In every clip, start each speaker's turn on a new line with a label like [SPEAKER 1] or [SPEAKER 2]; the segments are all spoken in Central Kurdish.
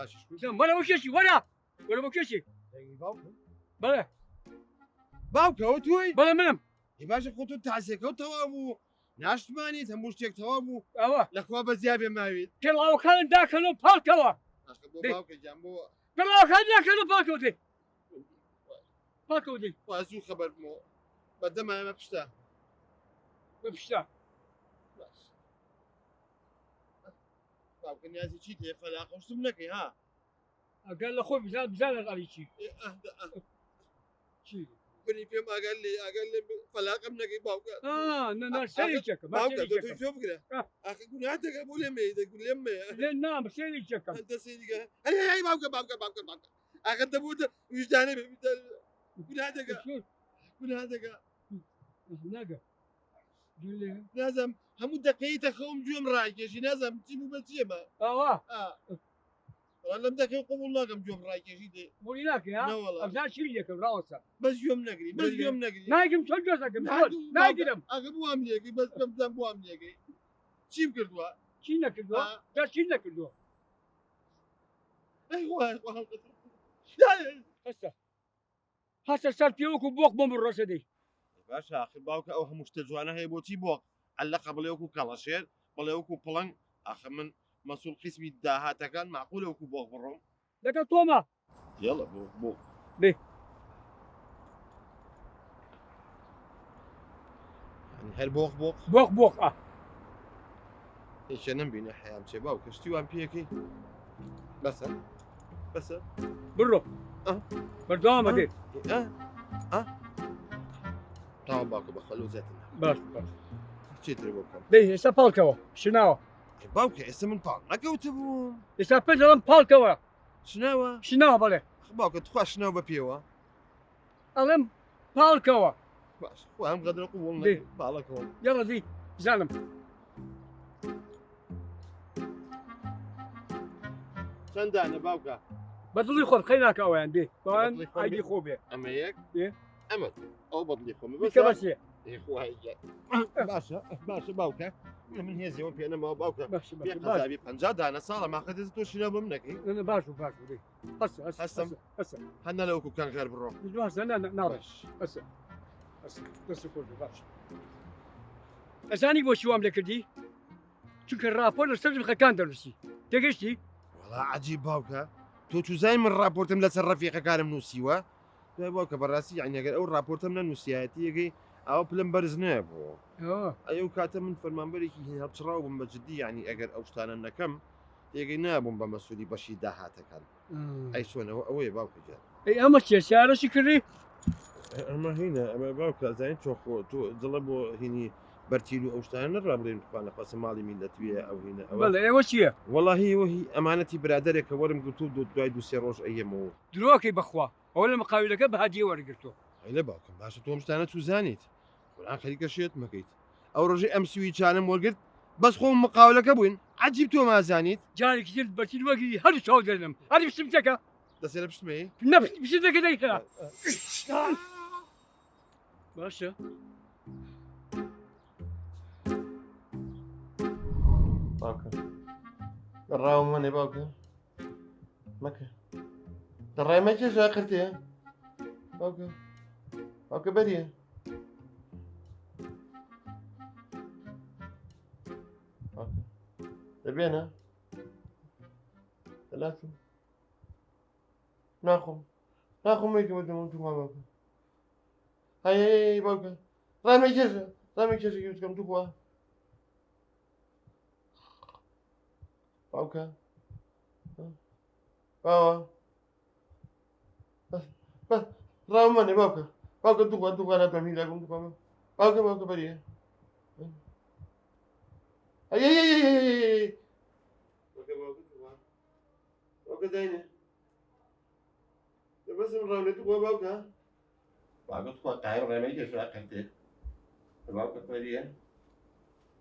[SPEAKER 1] باشیش
[SPEAKER 2] وەرە بۆ کێشی وەرە بۆ کێشی بەڵێ
[SPEAKER 1] باوکەوە توی
[SPEAKER 2] بەڵێ منم
[SPEAKER 1] باشە خۆ تۆ تاسێکەوت تەوا بوو ناشتمانیت هەموو شتێک تەوا بوو
[SPEAKER 2] ئەوە
[SPEAKER 1] لەخوا بەزیا بێ ماویت
[SPEAKER 2] پێڵاوەکانت داکەنەوە پاڵکەوە
[SPEAKER 1] بۆ باوکە جان بۆ
[SPEAKER 2] پێڵاوەکان داکەنەوە پاڵکەوتێ پاڵکەوتێ
[SPEAKER 1] وازوو خەبەر بمەوە بەدەمە ئەمە پشتە
[SPEAKER 2] بە پشتا
[SPEAKER 1] باوکە نیازی چیت هەیە فەلاقەشتم نەکەی ها
[SPEAKER 2] ئەگەر لە خۆی بزانە ئەڵی چی چی
[SPEAKER 1] بنی پێم ئاگەر لێ فەلاقەم نەکەی باوکە
[SPEAKER 2] سەریچەکە
[SPEAKER 1] باوکە دۆ تۆ بگرە ئاخە گوناهاتەکە بۆ لێمێ دەگو لێمێ
[SPEAKER 2] لێ نام سەریچەکەم
[SPEAKER 1] ئەنتە سەیریگە هەی باوکە ئاخە دەبوو ویژدانە بێ گوناهاتەکە
[SPEAKER 2] ناگە
[SPEAKER 1] نازم هەموو دەقەیتە خەوم گوێم ڕاکێشی نازم چی بوو بە چێمە
[SPEAKER 2] ئەوە
[SPEAKER 1] لەم دەکەی قوبوڵ ناکەم گوێم ڕاکێشی دێ
[SPEAKER 2] بۆی ناکە ئەمزان چی لێکم ڕاوەسە
[SPEAKER 1] بەس گوێم نەگری بەس گوێم نەگری
[SPEAKER 2] ناگەم چۆن گوێزەکەم ناگیرم
[SPEAKER 1] ئاگە بوام لێگەی بەس بەمزان بوام لێگەی چیم کردووە
[SPEAKER 2] چی نەکردووە دا چی نەکردووە هەستە سەر پێوەکو بۆق بۆم ڕۆشە دەی
[SPEAKER 1] باش آخر باوکە ئەو هەموو شتە جوانە هەیە بۆچی بۆق ئەلەقە بڵێ وەکو کەڵەشێر بڵێ وەکو پڵنگ ئاخە من مەسوول قسمی داهاتەکان معقولە وەکو بۆق بڕۆم
[SPEAKER 2] لەگەڵ تۆمە
[SPEAKER 1] یاڵە بۆ
[SPEAKER 2] بێ
[SPEAKER 1] هەر بۆق
[SPEAKER 2] بۆق
[SPEAKER 1] هیچە نەمبینە حیام چێ باوکە شتی وان پێەکەی بەسە
[SPEAKER 2] بڕۆ بەردەوامە دێت
[SPEAKER 1] تاوان باوکە بە خەلوزەتن
[SPEAKER 2] باش
[SPEAKER 1] چێتر بۆ بکەم
[SPEAKER 2] دەی ئێستا پاڵکەوە شناوە
[SPEAKER 1] باوکە ئێستا من پاڵ نەکەوتە بووم
[SPEAKER 2] ئێستا پێ دەڵم پاڵکەوە
[SPEAKER 1] شناوە
[SPEAKER 2] بەڵێ
[SPEAKER 1] باوکە تخوا شناو بە پێوە
[SPEAKER 2] ئەڵێم پاڵکەوە
[SPEAKER 1] باش خۆ هەم غەدرە قوبوڵ باڵەکەوە
[SPEAKER 2] یاڵە دی بزانم
[SPEAKER 1] چەندانە باوکە
[SPEAKER 2] بەدڵی خۆت خەی ناکە ئەویان دێ بەوان ئایدی خۆ بێ
[SPEAKER 1] ئەمە یەک ئەمە ئەو بەدڵی خۆمە
[SPEAKER 2] بکە بەچێ
[SPEAKER 1] باشە باوکە من هێزیەوە پێ نەماوە باوکە
[SPEAKER 2] باش
[SPEAKER 1] 50 دانە ساڵە ماخەتێت تۆ شینە بم نەکەی
[SPEAKER 2] باش دێ
[SPEAKER 1] هەستم هەنە لەوەکو کەنغەر بڕۆ
[SPEAKER 2] ناڕێش باش ئەزانی بۆچی وام لێ کردی چونکە راپۆر لەسەر خەکان دەنووسی تێگەشتی
[SPEAKER 1] وەڵا عەجیب باوکە تۆ چوزای من راپۆرتم لەسەر ڕەفیقەکانم نووسیوە دوای باوکە بەڕاستی یعنی ئەگەر ئەو راپۆرتم نەنووسیایەتی یەکەی ئەوە پلم بەرز نەبوو ئەو کاتە من فەرمانبەرێکی هەڵچڕاو بم بە جددی ینی ئەگەر ئەو شتانە نەکەم تێگەی نابووم بە مەسوولی بەشی داهاتەکان ئەی چۆنەوە ئەوەیە باوکە جان
[SPEAKER 2] ئەمە چێسیارەشی کردی
[SPEAKER 1] ئەمە هینە ئەمە باوکە زانین چۆخۆ تۆ دڵە بۆ هینی بەرتیل و ئەو شتانە نەڕابرێن توانە قەسە ماڵی میلەتویە ئەو هینە
[SPEAKER 2] ئێوە چییە
[SPEAKER 1] وەڵاهی وەهی ئەمانەتی برادێکە وەرم گرتو دوای دوسێ ڕۆژ ئەیەمەوە
[SPEAKER 2] درۆکەی بەخوا ئەوە لە مقاویلەکە بە هەدیە وەرگرتو
[SPEAKER 1] لە باوکم باشە تۆم شتانە توزانیت قورآن خەریکە شێت مەکەیت ئەو ڕۆژی ئەم سوی چانم وەرگرت بەس خۆم مقاولەکە بووین عجیب تۆ مازانیت
[SPEAKER 2] جارێکی تر بەرتیل وەرگری هەر چاو دەرنم هەری پشتمتەکە
[SPEAKER 1] دەسێ لە پشتمەیە
[SPEAKER 2] پشتەکە دەیکە باشە
[SPEAKER 1] باوکە ڕاو منێ باوکە مەکە دەڕای مەکێ ژاقرتێ باوکە بەریە دەبێنە دەلاتم ناخۆم مەیکەوە دەمەم توخوا باوکە هەیە باوکە ڕامێ کێشە وتکەم توخوا باوکە باوە ڕاو منێ باوکە توخوا ناتوانم هیلاگم توخوا باوکە بەریە باوکە داینێ دەبەسم ڕاونێت توخوا باوکە توخوا قایم ڕێمەی کێشا قەتێ باوکە بەریە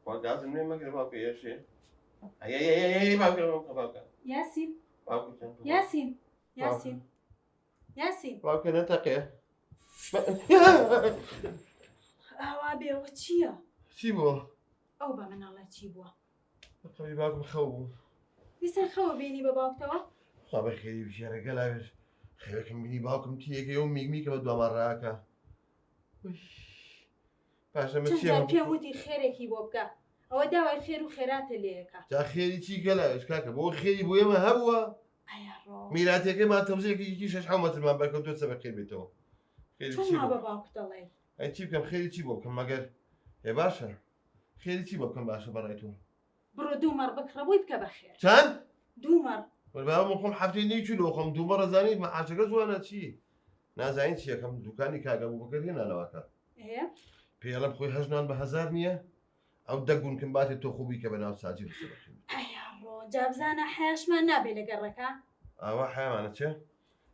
[SPEAKER 1] خوا گازم نێ مەگرە باوکە یێشێ باوکە
[SPEAKER 3] یاسین
[SPEAKER 1] باوکە نەتەقێ
[SPEAKER 3] ئاوا بێەوە چییە؟
[SPEAKER 1] چی بووە؟
[SPEAKER 3] ئەو بە مناڵە چی بووە؟
[SPEAKER 1] باوکم خەو بوو
[SPEAKER 3] دیسان خەوە بینی بە باوکتەوە؟
[SPEAKER 1] خوا بەخێری بژێرەگە لاوێر خێوەکەم بینی باوکم تێگەی و میگمیکە بە دوامە ڕاکە پاشە من
[SPEAKER 3] چەند پێم وتی خێرێکی بۆ بکە ئەوە داوای خێر و خێراتە لێەکە
[SPEAKER 1] جا خێری چی گەلاوێش کاکە بۆ خێری بۆ ئێمە هەبووە میراتەکەمان تەوزێکی 6 مەترمان بەرکەوتۆ چە بەخێر بێتەوە
[SPEAKER 3] بە باوک دەڵێ
[SPEAKER 1] ئەی چی بکەم خێری چی بۆ بکەم مەگەر ێ باشە خێری چی بۆ بکەم باشە بەڕای تۆ
[SPEAKER 3] بڕۆ دوومەڕ بکڕەبووی بکە بەخێر
[SPEAKER 1] چەند؟
[SPEAKER 3] دوومەڕ
[SPEAKER 1] وەرباوە خۆم هەفتەی نەیچوو خۆم دوومەڕە زانیت مەعاشەکە جوانە چی؟ نازانین چی یەکەم دوکانی کاگە بوو بکرد هێنانەوەکە پێڵم خۆی هەژنان بە 1000 نییە؟ ئەو دەگونکم باتێت تۆ خوبی کە بەناو ساجی بسەبخین
[SPEAKER 3] جابزانە حیاشمان نابێ لە گەڕەکە
[SPEAKER 1] ئاوا حیامانە چێ؟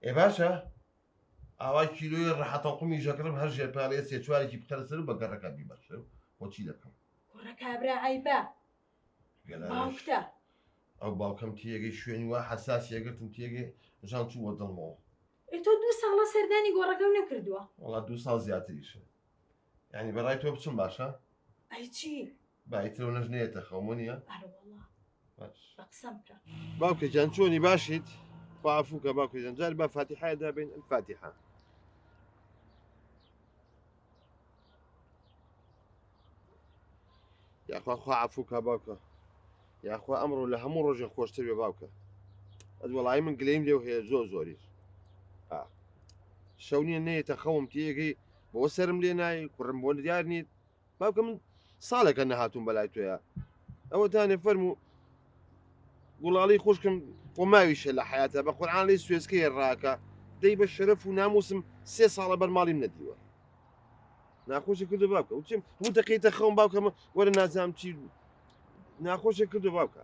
[SPEAKER 1] ئێ باشە ئاوای کیلۆی ڕەحەتەڵقمی ژەکڕم هەر ژێر پارێ سێ چوارێکی بخەرەسەر بە گەڕەکە بیبەخشە بۆ چی دەکەم
[SPEAKER 3] کوڕەکابرا ئایبە باوکتە
[SPEAKER 1] ئەو باوکەم تێگەی شوێنی وا حەساسی ئەگرتم تێگەی ژان چووە دڵمەوە
[SPEAKER 3] تۆ 2 ساڵە سەردانی گۆڕەکە و نەکردووە
[SPEAKER 1] وڵا 2 ساڵ زیاتریشە یعنی بەڕای تۆ بچم باشە؟
[SPEAKER 3] ئەی چی؟
[SPEAKER 1] بایترە و نەژنێتە خەومنیە؟
[SPEAKER 3] بەقسەم بکە
[SPEAKER 1] باوکە جان چۆنی باشیت؟ خواعفووکە باوکە جان جار بە فاتیحایە دابێن الفاتیحە یاخوا خواعفووکە باوکە یاخوا ئەمڕۆ لە هەموو ڕۆژێ خۆشتر بێ باوکە ئەد وەڵی من گلەیم لێو هەیە زۆریش شەو نییە نەیەتە خەوم تێگەی بۆ سرم لێ نایی کوڕم بۆ دیار نیت باوکە من ساڵێکە نەهاتوون بەلای تۆیە ئەوە تانێ فەرم و گوڵاڵی خوشکم بۆ ماویشە لە حیاتە بە قورعان لەی سوێسکەی ڕاکە دەی بە شەرەف و ناموسم 3 ساڵە بەرماڵیم نەدیوە ناخۆشی کردو باوکە وچم هەموو دەقەیتە خەوم باوکەمە وەرە نازام چی ناخۆشی کردو باوکە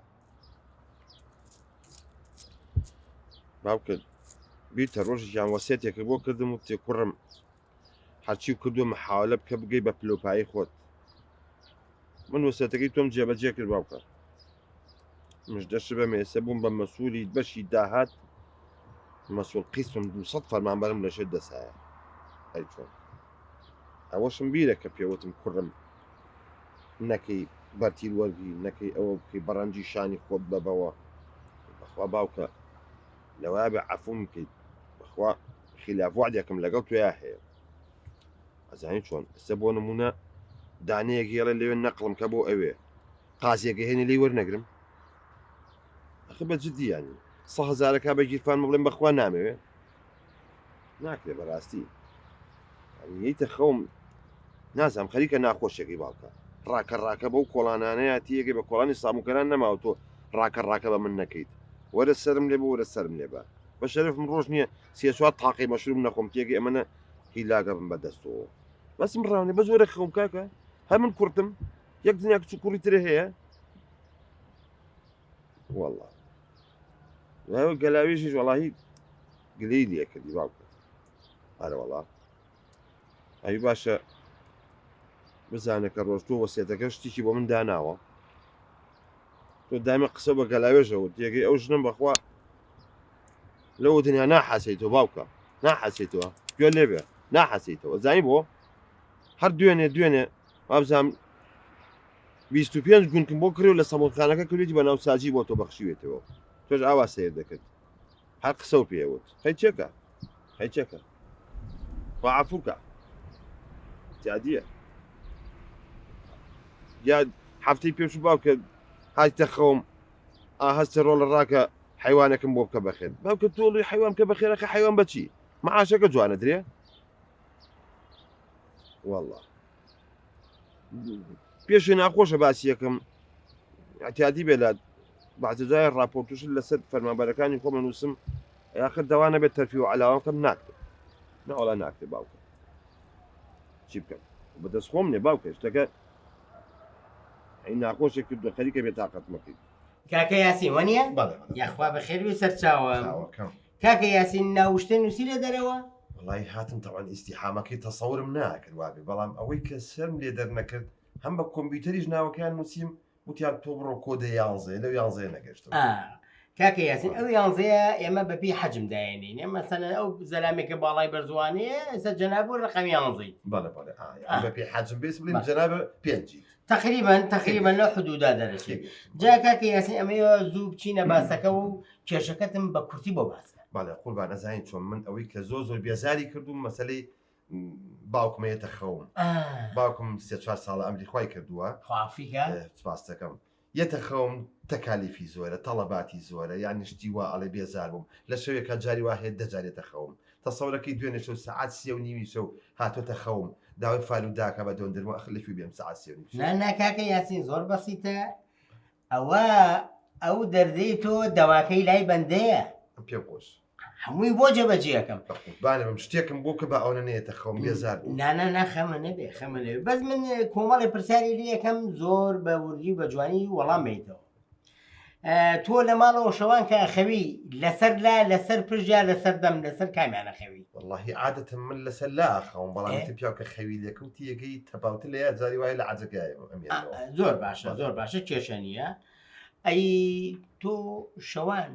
[SPEAKER 1] باوکە بیرتە ڕۆژێکیان وەسێتێکە بۆ کردم و تێ کوڕم هەرچی کردووە محاولە بکە بگەی بە پلۆپایی خۆت من وەسێتەکەی تۆم جێبەجێ کرد باوکە مژدەش بە مێسە بووم بە مەسوولی بەشی داهات مەسوول قیسم 200 فەرمانبەرم لەشێت دەسایە ئەی چۆن ئەوەشم بیرە کە پێوتم کوڕم نەکەی بەرتیل وەرگی نەکەی ئەوە بکەی بەڕەنجی شانی خۆت بەبەوە بەخوا باوکە لەوە بە عەفوم بکەیت بەخوا خلاف وعدێکم لەگەڵ تویا هەیە ئەزانی چۆن ئەستا بۆ نمونە دانەیەک هێڵە لەوێ نەقڵم کە بۆ ئەوێ قازێکە هێنی لێی وەرنەگرم ئەخە بە جددیانی 100,000 بە گیرفان بڵێم بەخوا نامەوێ ناکرێ بەڕاستی یەیتە خەوم نازام خەریکە ناخۆشێکی باوکە ڕاکە بەو کۆڵانانەیە تیەگەی بە کۆڵانی ساموکەران نەماوە تۆ ڕاکە بە من نەکەیت وەرە سرم لێ بە وەرە سرم لێ بە بە شەرفم ڕۆژ نییە سێسوات تاقی مەشروم نەخۆم تێگەی ئەمەە هیلاگە بم بەدەستەوە بەسم ڕاونێ بە زۆرە خەوم کاکە هەر من کورتم یەک دنیا کچ کوڕی ترە هەیە وەڵڵا وایە گەلاوێژیش وەڵاهی گلەی لێ کردی باوکە ئارە وەڵا ئەوی باشە بزانە کە ڕۆژ تۆ وەسێتەکە شتێکی بۆ من داناوە تۆ دامە قسە بە گەلاوێژەوە تێگەی ئەو ژنم بەخوا لەوە دنیا ناحەسەیتەوە باوکە ناحەسەیتەوە گوێ لێبێ ناحەسەیتەوە زانی بۆ هەر دوێنێ وابزانام 25 گونکم بۆ کڕێ و لە سەمۆدخانەکە کردی بە ناوساجی بۆ تۆ بەخشیوێتەوە تۆش ئاوا سیر دەکرد هەر قسە و پێوت هەیچێکە خواعەفووکە جادیە یا هەفتەی پێش باوکە هاتیتە خەوم هەستە ڕۆڵە ڕاکە حیوانەکەم بۆ بکە بەخێر باوکە تۆڵی حیوان بکە بەخێرەکە حیوان بەچی مەعاشەکە جوانە درێ وەڵڵا پێشی ناخۆشە باسی یەکەم ئەتیادی بێلات بەعزەجای ڕاپۆرتوش لەسەر فەرمانبەرەکانی خۆمە نووسم یاخر دەوانە بێت تەرفی و عەلاوەکەم ناکرد نەوەڵا ناکرد باوکە چی بکەم بەدەست خۆم نێ باوکە شتەکە ئەی ناخۆشێک کردو خەریکە بێت تاقەت مەکەیت
[SPEAKER 4] کاکە یاسین وەنیە؟ یاخوا بەخێر بێ سەرچاوە کاکە یاسین ناوشتە نووسی لە دەرەوە؟
[SPEAKER 1] وڵی هاتم تەوان ئیسیحامەکەی تەسەورم ناکرد وابێ بەڵام ئەوەی کە سەرم لێ دەرنەکرد هەم بە کۆمپیوتەریش ناوەکەیان نووسیم وتیان تۆ بڕۆ کۆدە 11 لەو 11 نەگەشتم
[SPEAKER 4] کاکە یاسین ئەو 11 ئێمە بەپی حەجم داێنین ئێمە مەسەلەن ئەو زەلامێکە باڵای بەرزوانەیە ئێستا جەناب بۆ ڕقەم 11
[SPEAKER 1] بەڵێ بەپی حەجم بێس بڵین جەنابە 5
[SPEAKER 4] تقریبا لەو حدودا دەرەچێت جا کاکە یاسین ئەمەوە زوو بچینە باسەکە و کێشەکەتم بە کورتی بۆ باسکە.
[SPEAKER 1] باڵێ قوربان نەزانین چۆن من ئەوەی کە زۆر بێزاری کردوم مەسەلەی باوکمەیەتە خەوم باوکم 3-4 ساڵە ئەمریخوای کردووە
[SPEAKER 4] خوافیکە
[SPEAKER 1] سپاس دەکەم یەتە خەوم تەکالیفی زۆرە تەڵەباتی زۆرە یان شتی وا ئەڵێ بێزار بووم لە شەوێکە جاری وهەیە دەجارێتە خەوم تەسەورەکەی دوێنێ شەو سەعات 3:30 شەو هاتۆتە خەوم داوای فالوداکە بە دۆندرمە ئەخلفی بێم سەعات 3:30
[SPEAKER 4] نا کاکە یاسین زۆر بەسیتە ئەو دەردەی تۆ دەواکەی لای بەندەیە
[SPEAKER 1] پێم خۆش
[SPEAKER 4] هەمووی بۆ جێبەجێەکەم
[SPEAKER 1] بانە بم شتێکم بۆ کە بە ئەوە نێتە خەوم بێزار
[SPEAKER 4] نانا خەمە نەبێ خەمە نەبێ بەس من کۆمەڵی پرسیاری لێ یەکەم زۆر بە وردی بە جوانی وەڵام بیتەوە تۆ لە ماڵەوە شەوان کە خەوی لەسەر پرژیا لەسەر دەم لەسەر کامیانە خەوی
[SPEAKER 1] واللهی عادەتم من لەسەر لا خەوم بەڵام پیاکە خەوی لەکەوتی یەکەی تەپاوتە لە یا جاری وای لە عجەکایەوە
[SPEAKER 4] زۆر باشە کێشە نییە ئەی تۆ شەوان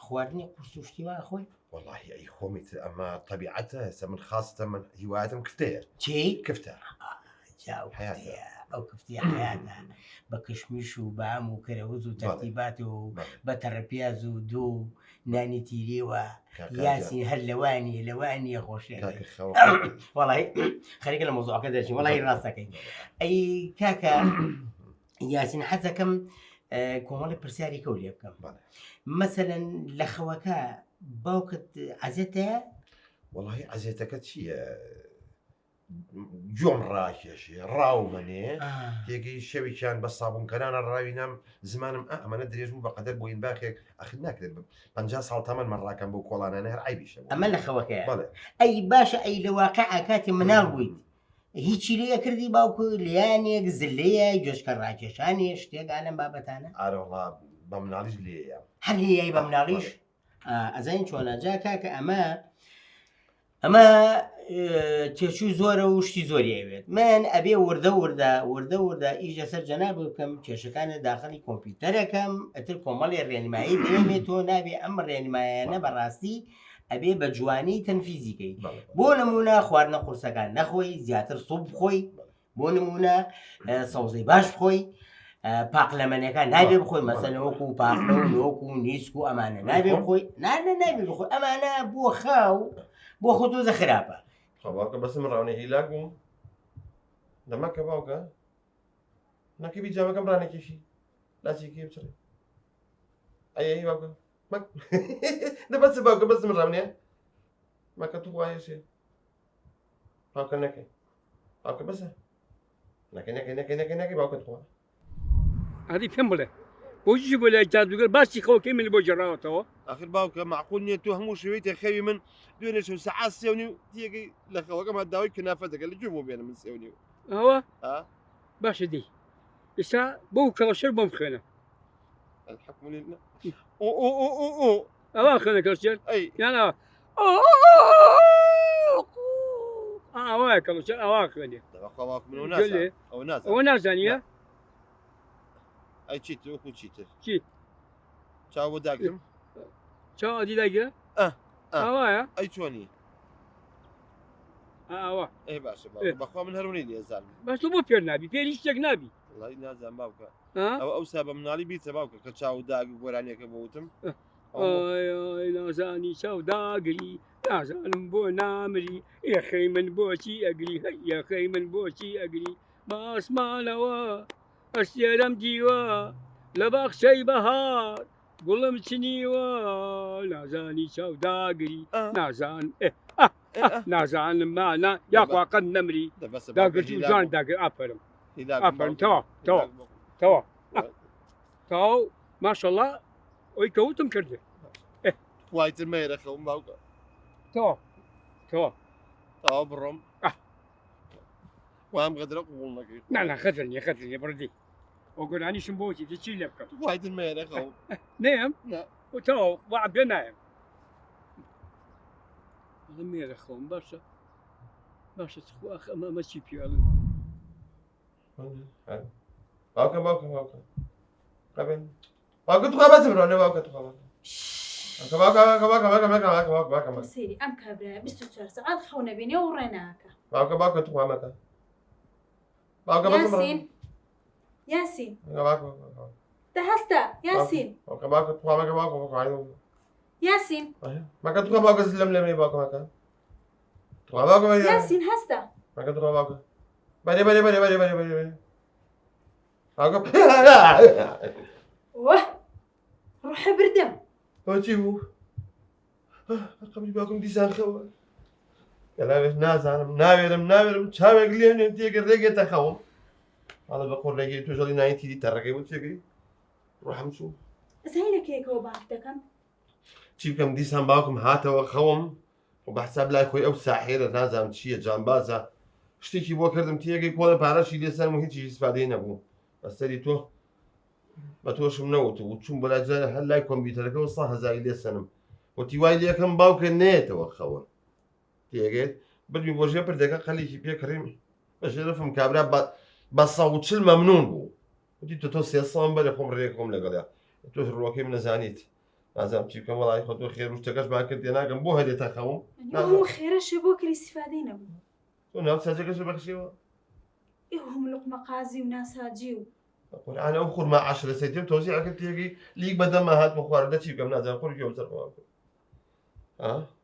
[SPEAKER 4] خواردنی قورس و شتیوان خۆی
[SPEAKER 1] واللهی ئەی خۆمی تر ئەمە طبیعەتە هەستا من خاستە من هیوایەتم کفتەیە
[SPEAKER 4] چی
[SPEAKER 1] کفتە
[SPEAKER 4] ئەو کفتی حیاتە بە کشمیش و بام و کەرەوز و تەرتیبات و بە تەڕەپیاز و دوو نانی تیرێوە یاسین هەر لەوانی خۆشیێ وڵی خەریکە لە مۆزوعەکە دەچین وڵی ڕاستەکەی ئەی کاکە یاسین حەزەکەم کۆمەڵی پرسیاری کەو لێ بکەم مەسەلەن لە خەوەکە باوکت عەزێتەیە؟
[SPEAKER 1] وڵی عەزێتەکە چییە؟ جۆم ڕاکێشێ ڕاومەنێ تێگەی شەوێکیان بە سابوونکەرانە ڕاوی نام زمانم ئەمەە درێژ بوو بەقەدەر بۆین باخێک ئەخر ناکرێت 50 ساڵ تەمەن مەڕاکەم بۆ کۆڵانانە هەر عیبیشە
[SPEAKER 4] ئەمە لە خەوەکەیە ئەی باشە ئەی لە واقع کاتی مناڵ بوویت هیچی لێ کردی باوکو لیانێک زلەیە گوێشکە ڕاکێشانی شتێک ئالەم بابەتانە
[SPEAKER 1] ئارۆڵا بە مناڵیش لێیە
[SPEAKER 4] هەر لێیای بە مناڵیش ئەزانین چۆنەجا کاکە ئەمە تێچوو زۆرە و شتی زۆری ئەوێت من ئەبێ وردە ئیژە سەر جەناب بکەم کێشەکانە داخلی کۆمپیوتەرەکەم ئەتر کۆمەڵی ڕێنمایی دێمێت تۆ نابێ ئەم ڕێنمایانە بەڕاستی ئەبێ بە جوانی تەنفیزیکەی بۆ نمونە خواردنە قورسەکان نەخۆی زیاتر سوب بخۆی بۆ نمونە سەوزەی باش بخۆی پاقلەمەنەکان نابێ بخۆی مەسەلە وەکو پاقلە و لۆک و نیسک و ئەمانە نابێ بخۆی نابێ بخۆی ئەمانە بۆ خاو بۆ خۆ تۆزە خراپە
[SPEAKER 1] باوکە بەسم ڕاونێ هیلاک بووم دەماکە باوکە نەکەبی جامەکەم ڕانەکێشی لاچێکی بچڕێ ئەی باوکە دەبەس باوکە بەسم ڕاونێ ماکە تو وایەشێ باوکە نەکەی باوکە بەسە نەکەی باوکە توە
[SPEAKER 2] هەدی پێم بڵێ بۆچی بۆ لای جادوگەر باسی خەوەکەی من بۆ جێڕاوەتەوە
[SPEAKER 1] آخر باوکە معقول نییە تۆ هەموو شوێتە خەوی من دوێنێ شەو سەعات 3:30 تێگەی لە خەوەکەم داوای کنافە دەکە لەگوێ بۆ بێنە من 3:30
[SPEAKER 2] ئەوە باشە دی ئێستا بۆ کەڵەشەر بۆم خوێنە
[SPEAKER 1] الحەکم لله
[SPEAKER 2] ئەوە خوێنە کەڵەشەر یانە ئەوە کەڵەشەر ئەوە خوێنێ ئەوە نازانیە
[SPEAKER 1] ئەی چیتر وەکو چیتر
[SPEAKER 2] چی
[SPEAKER 1] چاو بۆ داگرم
[SPEAKER 2] چاو ئەدی داگرە ئەوەیە
[SPEAKER 1] ئەی چۆنی
[SPEAKER 2] ئەوە
[SPEAKER 1] ئەی باشە بەخوا من هەرونی لێزانم
[SPEAKER 2] باش تۆ بۆ پێر نابی پێری شتێک نابی
[SPEAKER 1] وڵی نازان باوکە ئەوسا بە مناڵی بیتە باوکە کە چاو داگ گۆرانیەکە بۆوتم
[SPEAKER 2] نازانی چاو داگری نازانم بۆ نامری یەخەی من بۆچی ئەگری یەخەی من بۆچی ئەگری بە ئاسمانەوە ئەسێرەم دیوە لە باخچەی بەهار گوڵم چنیوە نازانی چاو داگری نازانم مانە یاخوا قەت نەمری داگرتی و جان داگر ئافەرم تەواو ماشەڵڵا ئەوی کەوتم کردێ
[SPEAKER 1] وایتر مێرە خەوم باوکە تەوا بڕۆم وام غەدرە قوڵ نەکەی
[SPEAKER 2] نانا خەتر نیە بڕدی ئەو گۆرانیشم بۆچی چی لێ بکەم
[SPEAKER 1] وایتر مێرە خەوم
[SPEAKER 2] نێم تەواو وعد بێ نایم مێرە خەوم باشە ئەمە چی پیاڵن
[SPEAKER 1] باوکە تو بەسم ڕۆنێ باوکە تو
[SPEAKER 3] سێری ئەم کابرایە 24 سەعات خەو نەبینێ و ڕێناکە
[SPEAKER 1] باوکە تو مەکە باوکە بەسم ڕۆنێ
[SPEAKER 3] یاسین
[SPEAKER 1] باكو
[SPEAKER 3] تا هەستە یاسین
[SPEAKER 1] باكو باكو باكو
[SPEAKER 3] یاسین
[SPEAKER 1] ما كنت باكو سلم لي باكو هكا باكو
[SPEAKER 3] یاسین هەستە
[SPEAKER 1] ما كنت باكو بني باكو
[SPEAKER 3] وە ڕوحە بردەم
[SPEAKER 1] وشي هو قبل باكم ديسان خوا كلامش نازانم ناويرم شاوك لين تيجي ريجي تخوم هذا بقول ريجي توجلي نايتي دي ترقي وتيجي روح نشوف
[SPEAKER 3] زهيلەکەیەکەوە باک دەکەم
[SPEAKER 1] چی بکەم دیسان باوکم هاتەوە خەوم و بە حساب لای خۆی ئەو ساحێرە نازانم چییە جانبازە شتێکی بۆ کردم تێگەی پۆلە پارەشی لێسەرم و هیچی ئیسفادەی نەبوو بەسەری تۆ بە تۆشم نەوت و چوون بەلای جارە هەر لای کۆمپیوتەرەکەەوە 100,000 لێسەنم وتی وای لێکم باوکە نێتەوە خەوە تێگەیت بردمی بۆژێ پردەکە قەلێکی پێکڕیم بە شێرفم کابرا بە 140 مەمنون بوو وتی تۆ 300 بەرە خۆم ڕێکۆم لەگەڵیا تۆش ڕۆکەیم نەزانیت نازانم چی بکەم وەڵی خۆ تۆ خێر شتەکەش با کرد ناکەم بۆ هەرێتە خەوم
[SPEAKER 3] هەموو خێرەشە بۆ کری استیفادەی نەبوو
[SPEAKER 1] تۆ ناو سازەکەش بەخشیەوە
[SPEAKER 3] ئێوە هەموو لوقمە قازی و ناساجی و
[SPEAKER 1] قورآن ئەو خورما عەشرە سەیتم تۆزیعەکە تێگەی لیگ بەدەمە هات بۆ خواردە چی بکەم نازانم خۆی گوێم سەرخۆم کرد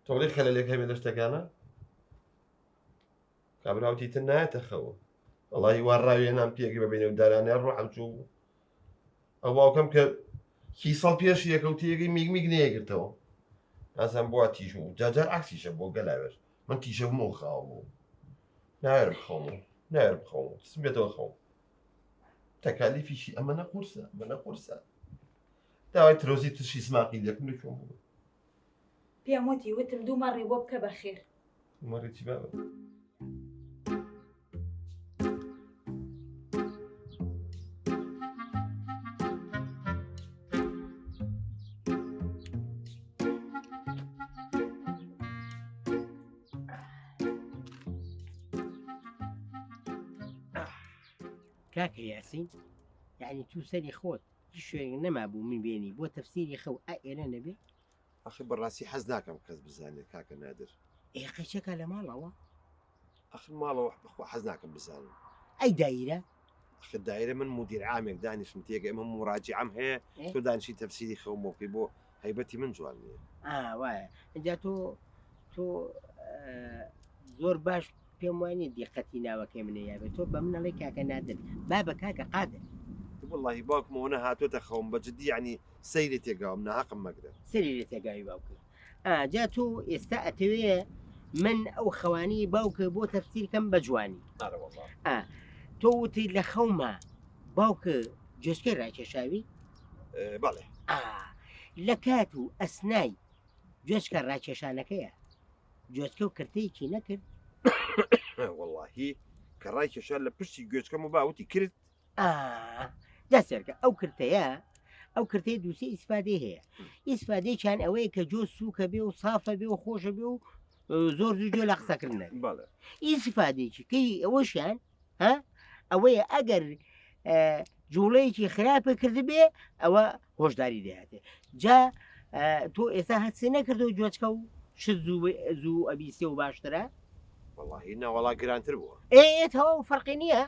[SPEAKER 1] تۆڵی خەلەلێک هەبێت لە شتەکانە کابراوتی تر نایەتە خەوە وەڵی وا ڕاوێ نام پێگەی بەبینە و دارانیان ڕۆحم چوو ئەو باوکەم کە سی ساڵ پێش یەکەوتیەکەی میگمیگ نەیەگرتەوە نازانم بۆ تیژ و جاجار عکسیشە بۆ گەلاوێر من تیژە بمە و خاوە بوو ناوێرم بخەوم سم بێتەوە خەوم تەکالیفیشی ئەمە نەقورسە داوای ترۆزی تشی سماقی لەکم لەکوم بوو
[SPEAKER 3] پێم وتی وتم دوو مەڕی بۆ بکە بەخێر
[SPEAKER 1] مەڕێکی بابە
[SPEAKER 4] کاکە یاسین یعنی تو سەری خۆت شوێن نەمابوو من بێنی بۆ تەفسیری خەو ئێرە نەبێ
[SPEAKER 1] ئەخی بەڕاستی حەز ناکەم کەس بزانێت کاکە نادر
[SPEAKER 4] قەیچەکە لە ماڵەوە
[SPEAKER 1] ئەخ ماڵەوە بەخوا حەز ناکەم بزانم
[SPEAKER 4] ئەی دایرە
[SPEAKER 1] ئەخ دایرە من مدیر عامێک دانیشتم تێگە ئەمە مراجعەم هەیە تۆ دانیشی تەفسیری خەومۆکەی بۆ هەیبەتی من جوان نییە
[SPEAKER 4] وایە اینجا تۆ زۆر باش پێم وانێ دیقەتی ناوەکەی منە یابێت تۆ بە منەڵی کاکە نادر با بە کاکە قادر
[SPEAKER 1] والله باوکمەوە هاتۆتە خەوم بەجددی ینی سەیری تێگاوم ناحەقم مەگرە
[SPEAKER 4] سەری لە تێگاوی باوکە جا تۆ ئێستا ئەتەوێ من ئەو خەوانی باوکە بۆ تەفسیرکەم بە جوانی تۆ وتی لە خەومە باوکە جۆشکە ڕاکێشاوی
[SPEAKER 1] بەڵێ
[SPEAKER 4] لە کات و ئەسنای جۆشکە ڕاکێشانەکەیە جۆچکە و کردەیەکی نەکرد
[SPEAKER 1] واللهی کە ڕای کێشان لە پشتی گوێچکەم و باوتی کرد
[SPEAKER 4] دەسەرکە ئەو کردەیە ئەو کردەیە دووسێ ئیسفادەی هەیە ئیسفادەیەکیان ئەوەیە کە جۆ سووکە بێ و سافە بێ و خۆشە بێ و زۆر جۆ لە قسەکردنە ئیسفادێکی کەی ئەوەشیان ئەوەیە ئەگەر جوڵەیەکی خراپە کرد بێ ئەوە هۆشداری دەهاتێ جا تۆ ئێستا هەچی نەکردو جۆچکە و شت زوو ئەبیسێ و باشترە
[SPEAKER 1] واللهی ناوەڵا گرانتر بووە
[SPEAKER 4] تەواو فەرقی نییە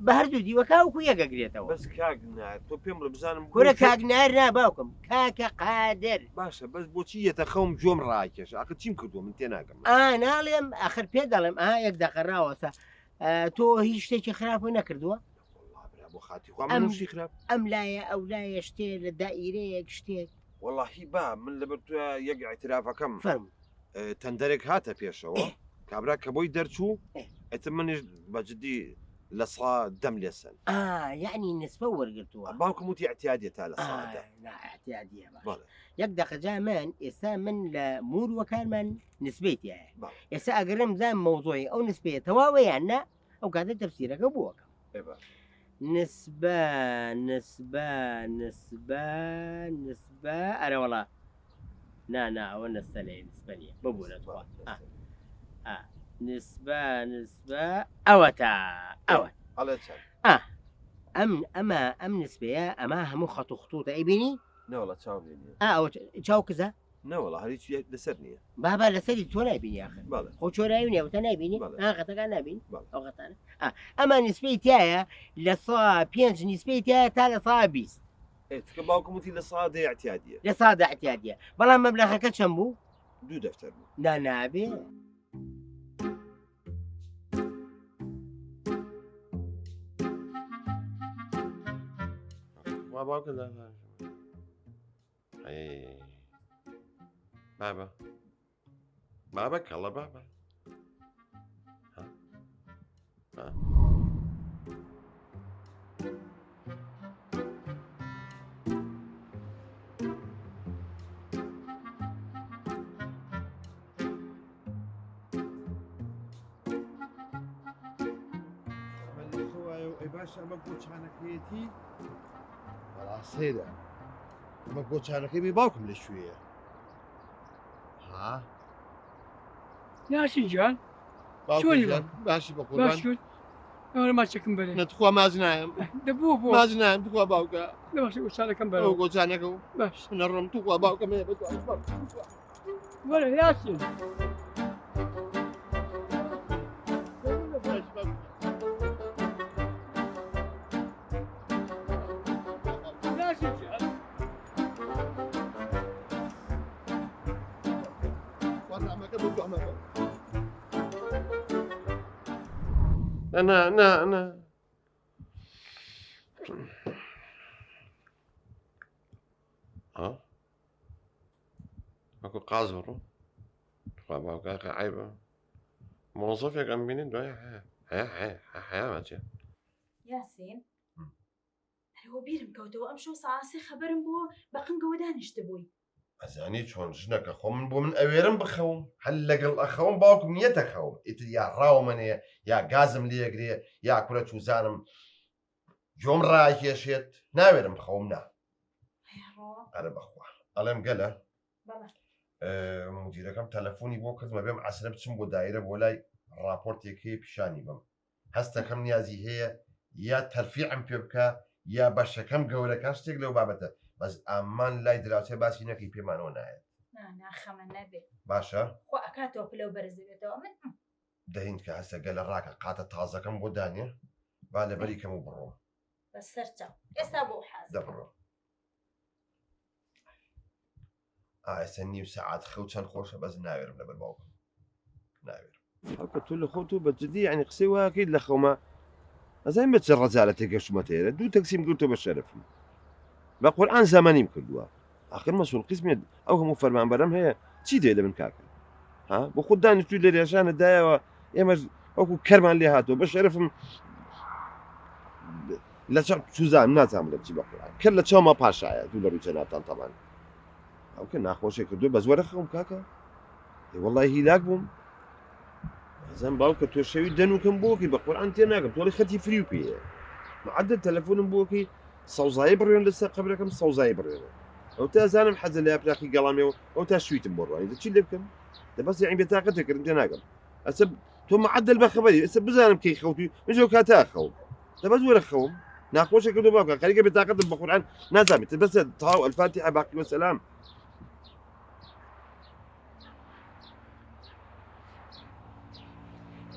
[SPEAKER 4] بە هەردوو دیوەکە وکو یەکەگرێتەوە
[SPEAKER 1] بەس کاگنار تۆ پێم لە بزانم
[SPEAKER 4] کورە کاگنار ناباوکم کاکە قادر
[SPEAKER 1] باشە بەس بۆچی یەتە خەوم جۆم ڕاکێش ئاخر چیم کردووە من تێ ناگەم
[SPEAKER 4] ناڵێم ئاخر پێ دەڵێم یەک دەقەڕاوەسە تۆ هیچ شتێکی خراپە نەکردووە
[SPEAKER 1] بۆ خاتی خۆشی خراپ
[SPEAKER 4] ئەم لایە ئەو لایە شتێ لە دائیرەیەک شتێک
[SPEAKER 1] واللهی با من لەبەر تۆ یەک ئاعترافەکەم
[SPEAKER 4] فەرم
[SPEAKER 1] تەندەرێک هاتە پێشەوە کابرا کە بۆی دەرچوو ئەتە منیش بەجددی لە سا دەم لێسن
[SPEAKER 4] یعنی نسبە وەرگرتووە
[SPEAKER 1] باوکم وتی احتیادیە تا لە سادا
[SPEAKER 4] احتیادیە یەک دەقەجا من ئێستا من لە موروەکانمان نسبێتیە ئێستا ئەگەرم زان مەوزۆی ئەو نسبێت تەواوە یان نا ئەو کاتە تەفسیرەکە بووەکەم نسبە ئەرەوەڵا نا ئەوە نسبە لێ نسبە نیە ببوورەتەوە نسبە ئەوە تا ئەوە ئەم نسبەیە ئەمە هەموو خەت و خطوتە ئەیبینی
[SPEAKER 1] نەوەڵە چاو
[SPEAKER 4] ئەوە چاو کزە
[SPEAKER 1] نەوەڵا هەریچ لەسەر نییە
[SPEAKER 4] بابا لەسەری تۆ نبینی آخر
[SPEAKER 1] بەڵێ
[SPEAKER 4] خۆ چۆراوی نێوتە نبینی
[SPEAKER 1] بەڵێ.
[SPEAKER 4] خەتەکان نبینی
[SPEAKER 1] بەڵێ.
[SPEAKER 4] ئەو خەتانە ئەمە نیسبەی تایە لە 5 نیسبەی تایە تا لە 20
[SPEAKER 1] کە باوکم وتی لە سادە احتیادیە
[SPEAKER 4] لە سادا احتیادیە بەڵام مەبلەغەکە چەند بوو
[SPEAKER 1] 2 دەفتەر بوو
[SPEAKER 4] نابێ
[SPEAKER 1] وا باوکە بابە بابە کەڵە بابە باش ئەمە گۆچانەکەیەتی بەڵاسێدا ئەمە گۆچانەکەی بێ باوکم لە شوێیە ها
[SPEAKER 2] یاسین جان
[SPEAKER 1] باوکم جان، باشی بە قوربان
[SPEAKER 2] باش کرد ئەوە ماچەکەم بەرێ
[SPEAKER 1] نەتخوا ماز نایم
[SPEAKER 2] دەبوو بۆ
[SPEAKER 1] ماز نایم بخوا باوکە
[SPEAKER 2] باشە گۆچانەکەم بەرەوە
[SPEAKER 1] ئەو گۆچانەکە و
[SPEAKER 2] باش
[SPEAKER 1] نەڕۆم توخوا باوکەم هەیە
[SPEAKER 2] وەرە یاسین یاسین جان
[SPEAKER 1] أنا ها أكو قازورو باوكا عيبة موظفك أم بينين دويا حياة ماشية
[SPEAKER 3] یاسین هەرەوە بیرم کەوتەوە ئەم شۆ سەعاسی خەبەرم بۆ بە قنگەوە دانیشتە بووی
[SPEAKER 1] ئەزانی چۆن ژنەکە خۆ من بۆ من ئەوێرم بخەوم هەل لەگەڵ ئەخەوم باوکم نیەتە خەوم ئیتر یا ڕاو منێ یا گازم لێگرێ یا کورە چوزانم جۆم ڕاکێشێت ناوێرم بخەوم نا ئەرە بەخوا ئەڵێم گەلە مدیرەکەم تەلەفۆنی بۆ کردمە بێم عەسرە بچم بۆ دایرە بۆ لای ڕاپۆرتێکی پیشانی بم هەستەکەم نیازی هەیە یا تەرفیعم پێ بکە یا بەشەکەم گەورەکان شتێک لەو بابەتە بەس ئامان لای دراوسێ باسی نەکەی پێمانەوە نایێت
[SPEAKER 3] ناخەمە نەبێت
[SPEAKER 1] باشە
[SPEAKER 3] خۆ ئەکاتەوە پلەو بەرزێتەوە من
[SPEAKER 1] دەهین کە هەستە گەلە ڕاکە قاتە تازەکەم بۆ دانێ با لەبەری کەم و بڕۆم
[SPEAKER 3] بە سەرچاو ئێستا بۆ حاز
[SPEAKER 1] دەبڕۆ ئاسە نیو سەعات خەو چەند خۆشە بەس ناوێرم لەبەر باوکم ناوێرم ئەوکە تۆ لە خۆت و بەجددی یعنی قسەی واکەیت لە خەومە ئەزانین بە چ ڕەجالەتێک گەشتمەتەیە 2 تەکسیم گرتۆ بە شەرەفم بە قورئان زەمانیم کردووە آخر مەسئول قسمێت ئەو هەموو فەرمانبەرم هەیە چی دێ لە من کاکە ها بۆ خۆت دانیشتووی لە رێژانەدایەوە ئێمەش وەکو کەرمان لێ هاتووە بە شەرەفم لە سوزان نازانم لە چی بە قورئان کرد لە چاومە پاشایە دوو لە ڕووی جەنابتان تەمان ئەوکە ناخۆشێک کردووە بە زوەرە خەوم کاکە وەڵڵی هیلاک بووم زەم باوکە تۆ شەوی دەنوکەم بۆکەی بە قورئان تێ ناکەم تۆڵی خەتی فری و پێیە معدل تەلەفۆنم بۆکەی سەوزایی بڕوێن لەسەر قەبرەکەم سەوزایی بڕوێنە ئەو تا زانم حەزە لە یاپراقی گەڵامێەوە ئەو تا شویتم بۆ ڕوانی چی لێ بکەم دەبەس یعنی بێتاقەتێکردم تێ ناکەم ئەسە تۆ معدل بە خەبەری ئێستا بزانم کەی خەوتوی منش ئەو کاتا خەوم دەبەس وەرە خەوم ناخۆشێک کردو باوکە خەریکە بێتاقەتم بە قورئان نازانێت بەسە تاو الفاتحە باقی وەسەلام